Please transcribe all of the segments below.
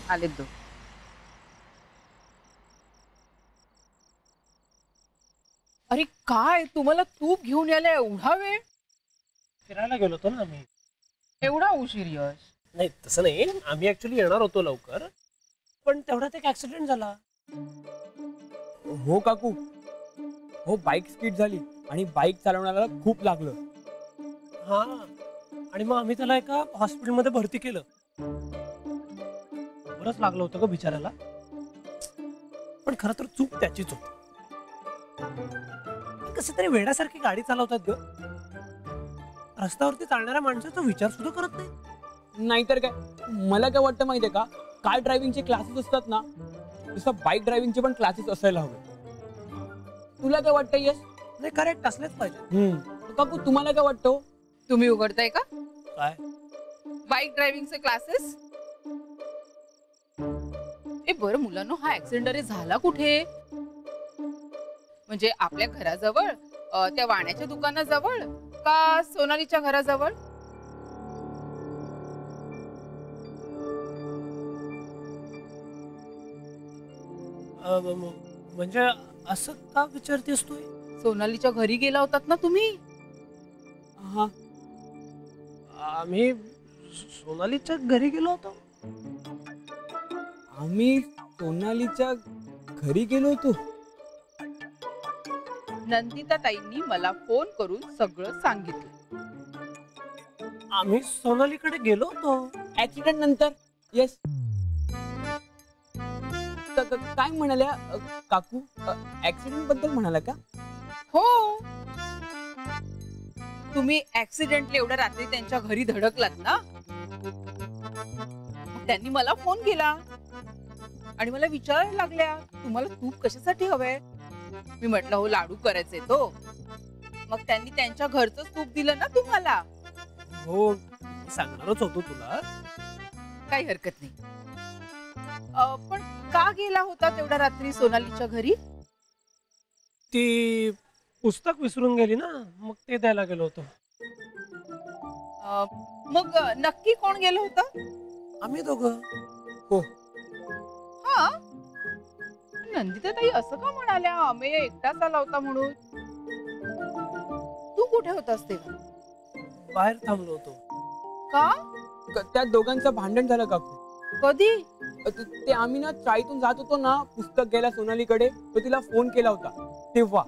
आलेत दोघं. अरे काय तुम्हाला तूप घेऊन यायला एवढा वेळ? फिरायला गेलो होतो ना आम्ही. एवढा उशीर यश? नाही तसं नाही, आम्ही ऍक्च्युली येणार होतो लवकर, पण तेवढ्यात एक ऍक्सिडेंट झाला. हो काकू, हो बाईक स्किड झाली आणि बाईक चालवण्याला खूप लागलं. हा, आणि मग आम्ही त्याला एका हॉस्पिटलमध्ये भरती केलं. बरंच लागलं होतं ग बिचाऱ्याला, पण खरं तर चूक त्याचीच होती. कसं तरी वेड्यासारखी गाडी चालवतात ग. रस्त्यावरती चालणाऱ्या माणसाचा विचार सुद्धा करत नाही. नाहीतर काय, मला काय वाटतं माहितीये का, कार ड्रायव्हिंगचे क्लासेस असतात ना, तसं बाईक ड्रायव्हिंगचे पण क्लासेस असायला हवे. तुला काय वाटतं यश? नाही, करेक्ट असलेच पाहिजे. काकू तुम्हाला काय वाटतं? तुम्ही उघडताय का काय बाईक ड्रायव्हिंगचे क्लासेस? ए बरं मुलांनो, हा ऍक्सिडेंट झाला कुठे? म्हणजे आपल्या घराजवळ, त्या वाण्याच्या दुकानाजवळ, का सोनालीच्या घराजवळ? म्हणजे असं का विचारतेस तू? सोनालीच्या घरी गेला होतात ना तुम्ही? हा, आम्ही सोनालीच्या घरी गेलो होतो. आम्ही सोनालीच्या घरी गेलो होतो. नंदिता ताईंनी मला फोन करून सगळं सांगितलं. आम्ही सोनालीकडे गेलो होतो ऍक्सिडेंट नंतर. येस. काय म्हणाल्या काकू? ऍक्सिडेंट बद्दल म्हणाला का? हो, तुम्ही ऍक्सिडेंटली एवढ्या रात्री त्यांच्या घरी धडकलात ना. त्यांनी मला फोन केला आणि मला विचारायला लागल्या, तुम्हाला तूप कशासाठी हवंय? मी म्हटलं हो, लाडू करायचे तो. मग त्यांनी त्यांच्या घरचंच तूप दिलं ना तुम्हाला. हो, सांगणारच होतो तुला. काही हरकत नाही. पण का गेला होता तेवढ्या रात्री सोनालीच्या घरी? ती पुस्तक विसरून गेली ना, मग ते द्यायला गेलो होतो. मग नक्की कोण गेलं होतं? आम्ही दोघं. हो. हा, नंदिता ताई असं का म्हणाल्या अमेय एकटाच आला होता म्हणून? तू कुठे होतास तेव्हा? बाहेर थांबलो होतो. का? त्या दोघांचं भांडण झालं काकू. कधी? ते आम्ही ना चाळीतून जात होतो ना, पुस्तक घ्यायला सोनालीकडे, तो तिला फोन केला होता तेव्हा.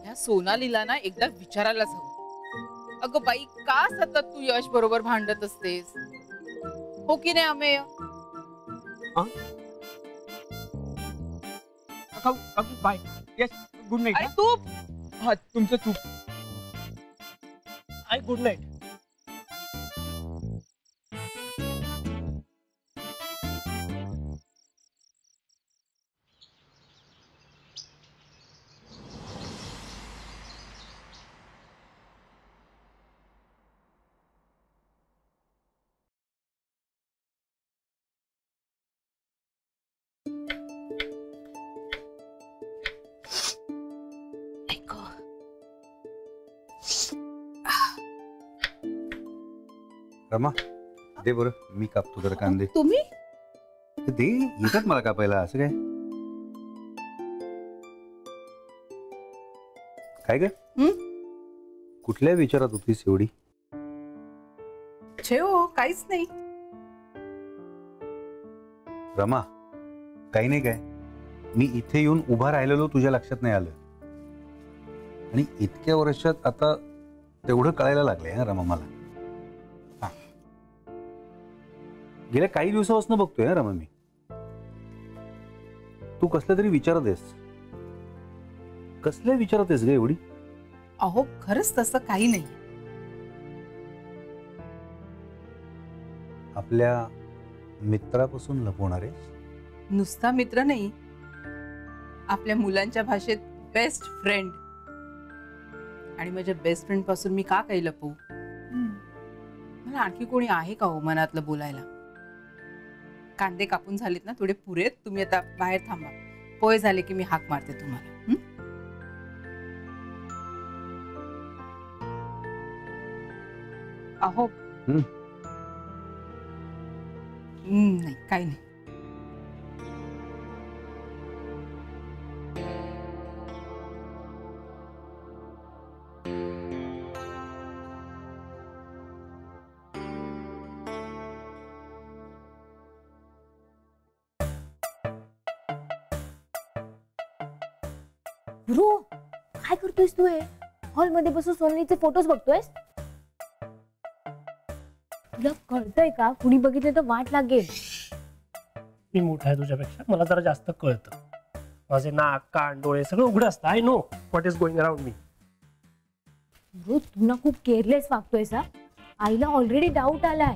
ह्या सोनालीला ना एकदा विचारायलाच हवं. अगं बाई, का सतत तू यश बरोबर भांडत असतेस? हो की नाही अमेय? काकू बाय. Yes, good night. अरे तू. हा, तुमचं तूप. आई गुड नाईट. रमा, दे बरं, मी कापतो जरा कांदे. तुम्ही? दे, येतात मला कापायला. असं काय काय ग? कुठल्या विचारात होतीस एवढी? हो, काहीच नाही. रमा, काही नाही. काय मी इथे येऊन उभा राहिलेलो तुझ्या लक्षात नाही आलं? आणि इतक्या वर्षात आता तेवढं कळायला लागलंय ना रमा मला. गेल्या काही दिवसापासून बघतोय रमा मी, तू कसल्या तरी विचारात आहेस. कसल्या विचारात आहेस ग एवढी? अहो खरंच तसं काही नाही. आपल्या मित्रापासून लपवणार आहेस? नुसता मित्र नाही, आपल्या मुलांच्या भाषेत बेस्ट फ्रेंड. आणि माझ्या बेस्ट फ्रेंड पासून मी का काही लपवू? मला आणखी कोणी आहे का हो मनातलं बोलायला? कांदे कापून झालेत ना, थोडे पुरेत. तुम्ही आता बाहेर थांबा, पोहे झाले की मी हाक मारते तुम्हाला. अहो नाही, काही नाही. ब्रो काय करतोयस तू? हे हॉल मध्ये बसून सोनालीचे फोटोज बघतोयस? तुला कळतंय का? कुणी बघितलं तर वाट लागेल. मी मोठा आहे तुझ्यापेक्षा, मला जरा जास्त कळतं. माझे नाक कान डोळे सगळं उघडं असतं. I know what is going around me. Bro तू ना खूप केअरलेस वागतोयस हा. आईला ऑलरेडी डाऊट आलाय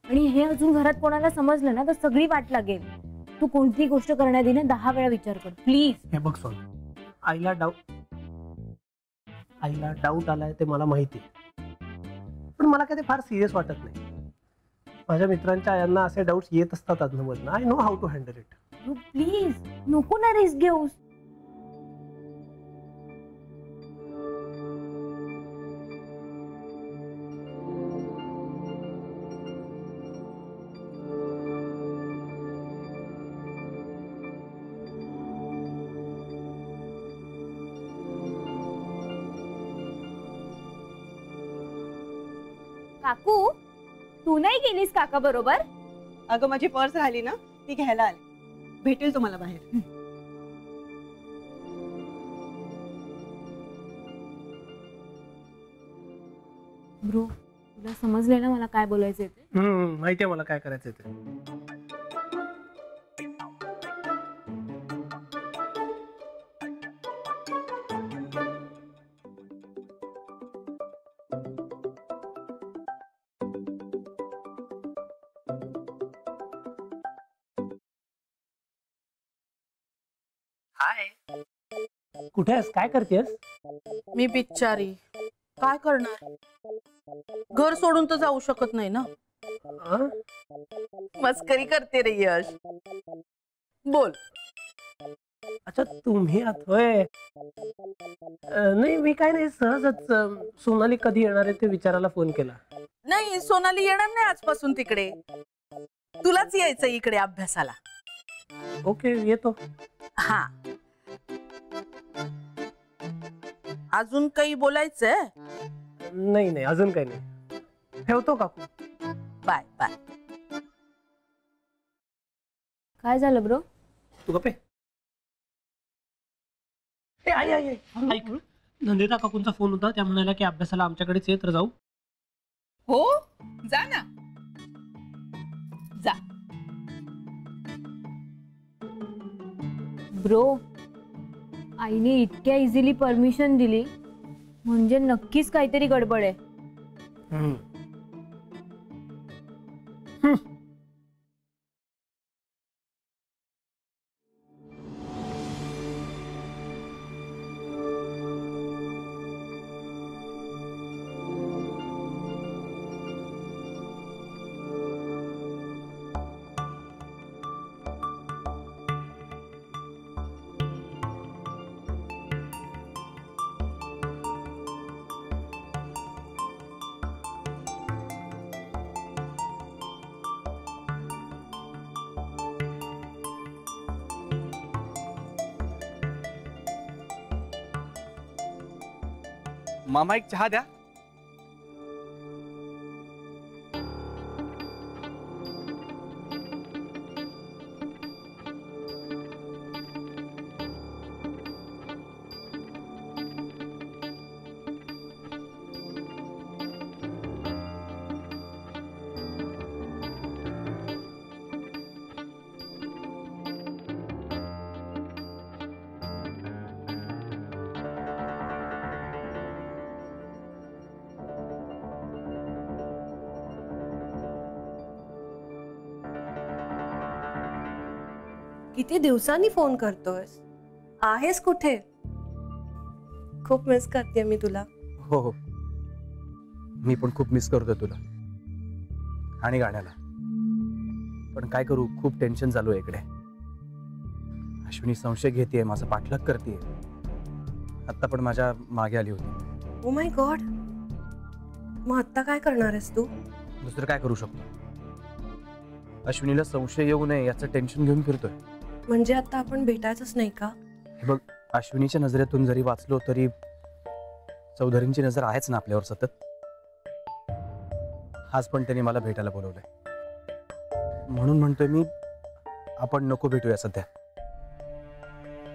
आणि हे अजून घरात कोणाला समजलं ना तर सगळी वाट लागेल. तू कोणतीही गोष्ट करण्याआधी 10 वेळा विचार कर प्लीज. हे बघ सोन, आईला डाऊट आलाय ते मला माहिती, पण मला काय ते फार सिरियस वाटत नाही. माझ्या मित्रांच्या आयांना असे डाऊट्स येत असतात अधूनमधून. I know how to handle it. Please नको ना रिस्क घेऊस. काकू तू नाही गेलीस काका बरोबर? अगं माझी पर्स राहिली ना, ती घ्यायला आली. भेटेल तुम्हाला बाहेर. ब्रो तुला समजले ना मला काय बोलायचंय ते? माहितीये मला काय करायचंय ते. हाय, कुठे आहेस? काय करतेस? मी बिचारी काय करणार, घर सोडून तर जाऊ शकत नाही ना. मस्करी करते रे यश. बोल. अच्छा तुम्ही आहात होय. नाही मी काय नाही, सहजच सोनाली कधी येणार आहे ते विचारायला फोन केला. नाही सोनाली येणार नाही आजपासून तिकडे. तुलाच यायचं इकडे अभ्यासाला. ओके येतो. हा अजून काही बोलायचंय? नाही नाही अजून काही नाही. ठेवतो काकू. Bye bye. काय झालं ब्रो? तू गप्पे. ए आई आई आई ऐक, नंदिता काकूंचा फोन होता. त्या म्हणाल्या की अभ्यासाला आमच्याकडेच येत जाऊ. हो जा ना, जा. ब्रो आईने इतक्या इझिली परमिशन दिली म्हणजे नक्कीच काहीतरी गडबड आहे. मामा एक चहा द्या. किती दिवसांनी फोन करतोयस? आहेस कुठे? खूप मिस करते मी तुला. हो हो, मी पण खूप मिस करतोय तुला आणि गाण्याला. पण काय करू, खूप टेन्शन चालू आहे इकडे. अश्विनी संशय घेतेय, माझा पाठलाग करतेय. आता पण माझ्या मागे आली होती. Oh my God. मग आता काय करणार आहेस तू? दुसरं काय करू शकतो? अश्विनीला संशय येऊ नये याचं टेन्शन घेऊन फिरतोय. म्हणजे आता आपण भेटायचंच नाही का? हे बघ, अश्विनीच्या नजरेतून जरी वाचलो तरी चौधरींची नजर आहेच ना आपल्यावर सतत. आज पण त्यांनी मला भेटायला बोलवलंय. म्हणून म्हणतोय मी, आपण नको भेटूया सध्या.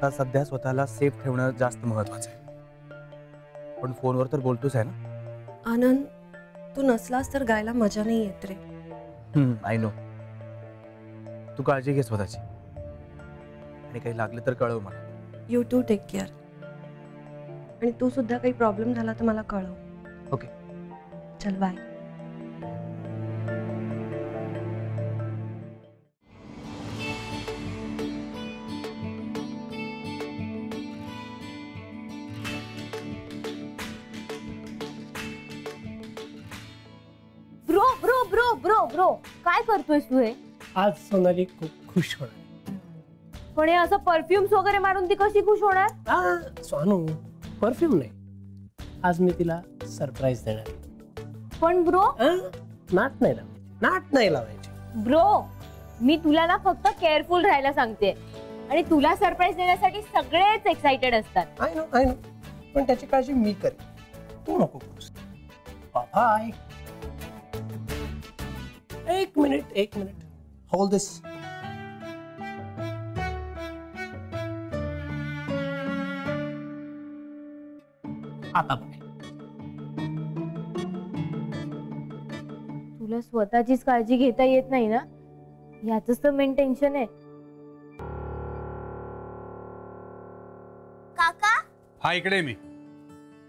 आता सध्या स्वतःला सेफ ठेवणं जास्त महत्वाचं आहे. पण फोनवर तर बोलतोच आहे ना. आनंद, तू नसलास तर गायला मजा नाही येत रे. I know. तू काळजी घे स्वतःची, आणि काही लागलं तर कळव मला. You too take care. आणि तू सुद्धा काही प्रॉब्लेम झाला तर मला कळव. ओके. चल bye. Bro bro bro bro bro काय करतोयस तू हे? आज सोनाली खूप खुश होणार. पण हे असं परफ्युम्स वगैरे मारून ती कशी खुश होणार? सोनू, परफ्यूम नाही, आज मी तिला सरप्राईज देणार. पण ब्रो नाट नाही लावायची. ब्रो मी तुला ना फक्त केअरफुल राहायला सांगते, आणि तुला सरप्राईज देण्यासाठी सगळेच एक्साइटेड असतात. आय नो पण त्याची काळजी मी करेन, तू नको करूस. बाबा एक मिनिट होल्ड दिस. आता बघ, तुला स्वतःचीच काळजी घेता येत नाही ना, याच तर मेन टेन्शन आहे. काका, हा इकडे मी.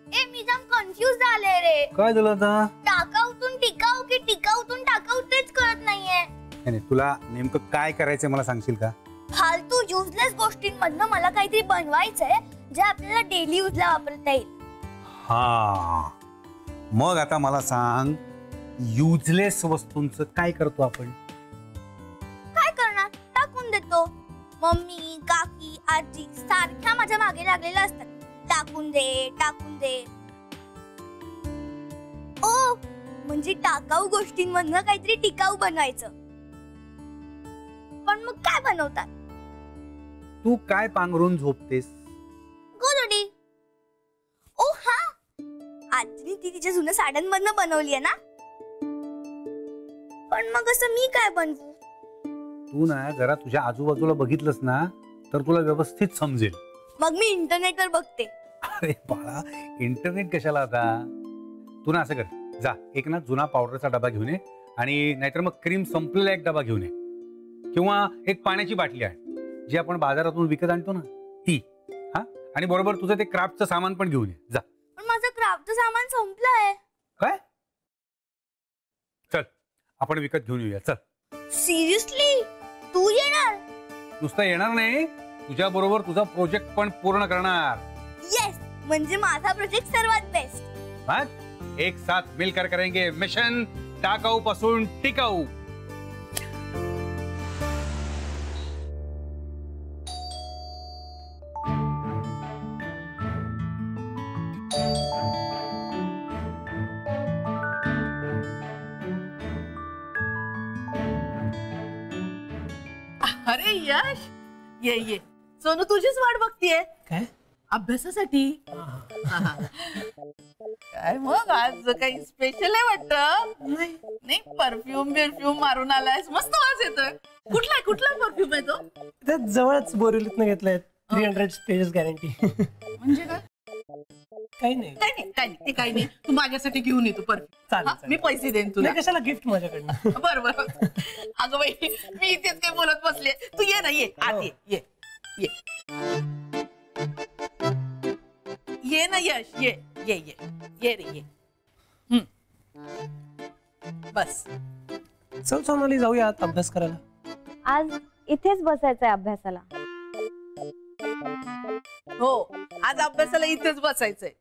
ए मी जाम कन्फ्यूज झाले रे. काय झालं आता? टाकाऊतून टिकाऊ की टिकाऊतून टाकाऊ तेच कळत नाहीये. नाही, तुला नेमकं काय करायचंय मला सांगशील का? फालतू युजलेस गोष्टींमधनं मला काहीतरी बनवायचंय जे आपल्याला डेली यूजला वापरता येईल. हा, मग आता मला सांग, युजलेस वस्तूंचं काय करतो आपण? काय करणार? टाकून देतो. मम्मी, काकी, आजी सारख्या माझ्या मागे लागलेल्या असतात. टाकून दे, टाकून दे. ओ, म्हणजे टाकाऊ गोष्टींमधनं काहीतरी टिकाऊ बनवायचं. पण मग काय बनवतात? तू काय पांघरून झोपतेस? गोधडी. ओ हा, आजीने ती तिच्या जुन्या साड्यांमधनं बनवली आहे ना. पण मग असं मी काय बनवू? तू ना जरा तुझ्या आजूबाजूला बघितलंस ना तर तुला व्यवस्थित समजेल. मग मी इंटरनेटवर बघते. अरे बाळा, इंटरनेट कशाला आता? तू ना असं कर, जा एक ना जुना पावडरचा डबा घेऊन ये, आणि नाहीतर मग क्रीम संपलेला एक डबा घेऊन ये, किंवा एक पाण्याची बाटली आहे जी आपण बाजारातून विकत आणतो ना ती. हा, आणि बरोबर तुझं ते क्राफ्टचं सामान पण घेऊन ये. जा. पण माझं क्राफ्टचं सामान संपलंय. काय? चल आपण विकत घेऊन येऊया. चल. सिरियसली? तू येणार? नुसतं येणार नाही, तुझ्या बरोबर तुझा प्रोजेक्ट पण पूर्ण करणार. येस, म्हणजे माझा प्रोजेक्ट सर्वात बेस्ट. एक साथ मिलकर करेंगे मिशन टाकाऊ पासून टिकाऊ. अरे यश, ये सोनू तुझीच वाट बघतीये. काय? अभ्यासासाठी. काय मग आज काही स्पेशल आहे वाटत? नाही, परफ्यूम मारून आलायस, मस्त वास येतोय. कुठला परफ्यूम आहे तो? त्यात जवळच बोरिवलीतनं घेतलाय, 300 पेजेस गॅरंटी. म्हणजे काय? काही नाही. ते काही नाही. तू माझ्यासाठी घेऊन ये तू परफ्यूम. चालेल. मी पैसे देईन तुला. कशाला गिफ्ट माझ्याकडनं? बरोबर. अगं बाई, मी इथेच काय बोलत बसले. तू ये ना, ये आत ये. ये ना यश, ये रे ये. बस. चल सोनाली, जाऊया आत अभ्यास करायला. आज इथेच बसायचंय अभ्यासाला. हो, आज अभ्यासाला इथेच बसायचंय,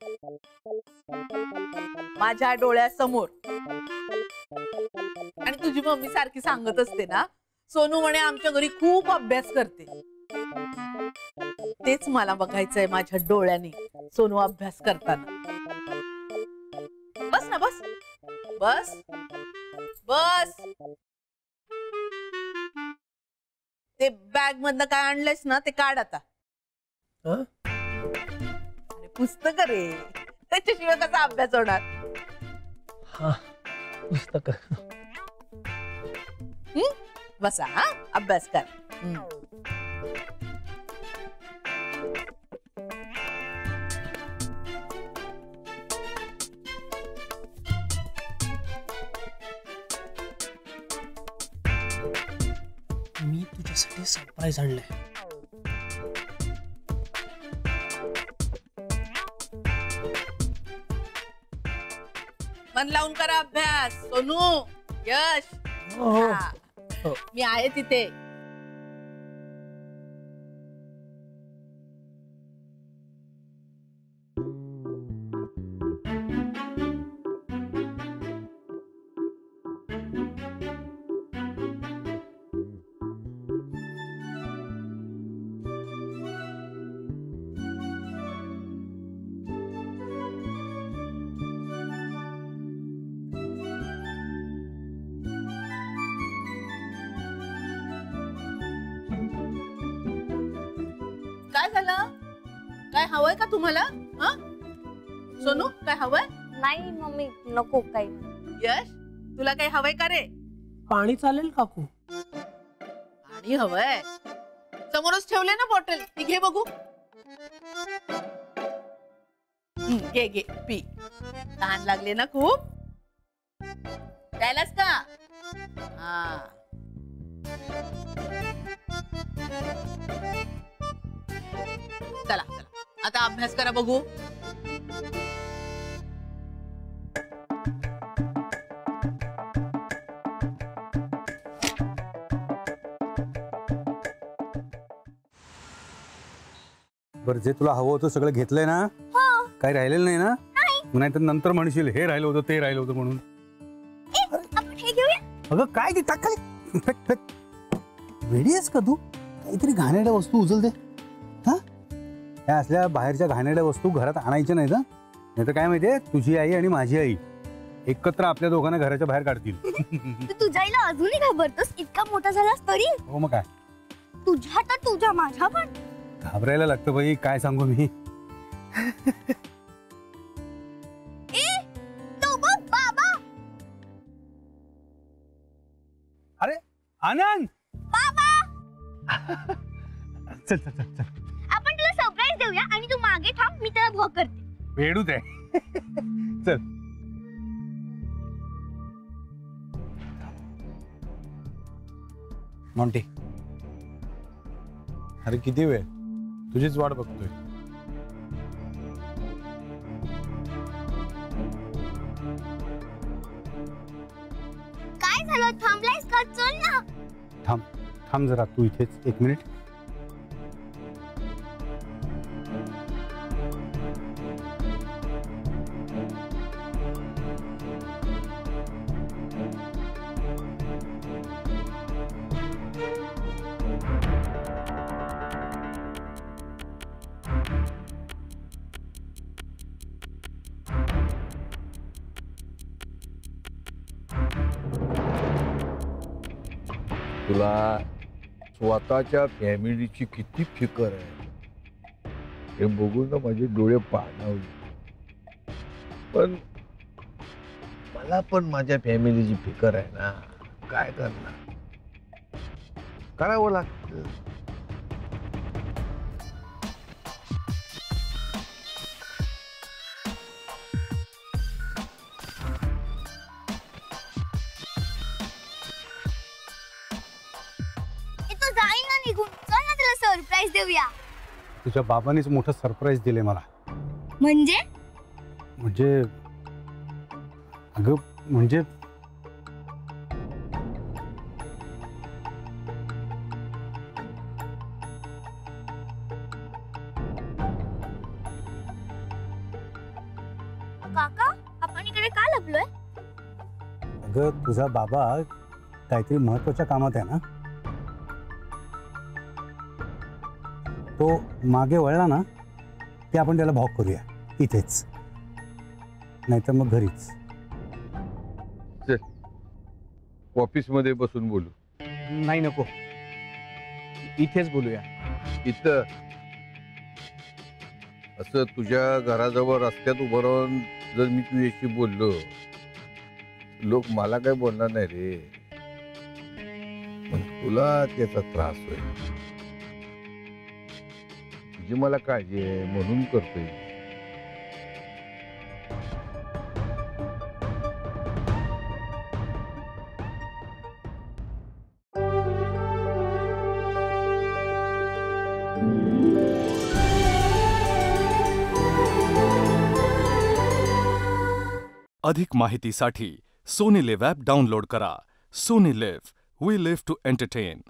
माझ्या डोळ्यासमोर. आणि तुझी मम्मी सारखी सांगत असते ना, सोनू म्हणे आमच्या घरी खूप अभ्यास करते. तेच मला बघायचंय माझ्या डोळ्याने, सोनू अभ्यास करताना. बस ना, बस बस बस. ते बॅग मधनं काय आणलंयस ना ते काढ आता. अरे पुस्तक रे, त्याच्याशिवाय कसा अभ्यास होणार? हा, पुस्तक. बसा, हा अभ्यास कर. तुझ्यासाठी सरप्राईज आणलंय. मन लावून करा अभ्यास. सोनू, यश, हा. मी आहे तिथे. काय झालं? काय हवंय का तुम्हाला? हा सोनू, काय हवंय? नाही मम्मी, नको काही. यश, तुला काही हवंय का रे? पाणी चालेल काकू? पाणी हवंय? समोरच ठेवले ना बॉटल, ती घे बघू. घे घे, पी. तहान लागले ना खूप? प्यायलास का? हा. चला चला, आता अभ्यास करा बघू. बरं, जे तुला हवं होतं सगळं घेतलंय ना? काही राहिलेलं नाही ना? नाही तर नंतर म्हणशील हे राहिलं होतं ते राहिलं होतं म्हणून. आपण हे घेऊया. अगं काय ते टाक खाली. वेडी आहेस का तू? काहीतरी घाणेरड्या वस्तू उचलते. हा, ह्या असल्या बाहेरच्या घाणेरड्या वस्तू घरात आणायच्या नाहीत. नाही तर काय माहितीये, तुझी आई आणि माझी आई एकत्र आपल्या दोघांना घराच्या बाहेर काढतील. तू तुझ्या आईला अजूनही घाबरतोस? इतका मोठा झालास तरी? हो मग काय, तुझ्या तर तुझ्या, माझ्या पण. घाबरायला लागतं बाई, काय सांगू मी. तो बघ बाबा. अरे आनंद, बाबा, चल चल चल चल. आपण तुला सरप्राईज देऊया आणि तू मागे थांब, मी त्याला भोग करते. वेडूच आहे. चल. मॉन्टी, अरे किती वेळ तुझीच वाट बघतोय. काय झालं? थांबलायस का? चल ना. थांब थांब जरा, तू इथेच 1 मिनिट. तुला स्वतःच्या फॅमिलीची किती फिकर आहे हे बघून ना माझे डोळे पाणावले. पण मला पण माझ्या फॅमिलीची फिकर आहे ना, काय करणार, करावं लागतं. तो जाईल ना निघून. चल ना, त्याला सरप्राईज देऊया. तुझ्या बाबांनीच मोठं सरप्राईज दिले मला. म्हणजे म्हणजे अगं म्हणजे काका, आपण इकडे का लपलोय? अगं तुझा बाबा काहीतरी महत्वाच्या कामात आहे ना, तो मागे वळला ना ते आपण त्याला भॉक करूया इथेच, नाहीतर मग घरीच. ऑफिस मध्ये बसून बोलू. नाही नको, इथेच बोलूया. इथं असं तुझ्या घराजवळ रस्त्यात उभं राहून जर मी तुझ्याशी बोललो, लोक मला काय बोलणार नाही रे, पण तुला त्याचा त्रास होईल. तुझी मला काळजी आहे म्हणून करतोय. अधिक माहितीसाठी सोनी लिव्ह ॲप डाउनलोड करा. Sony LIV, we live to entertain.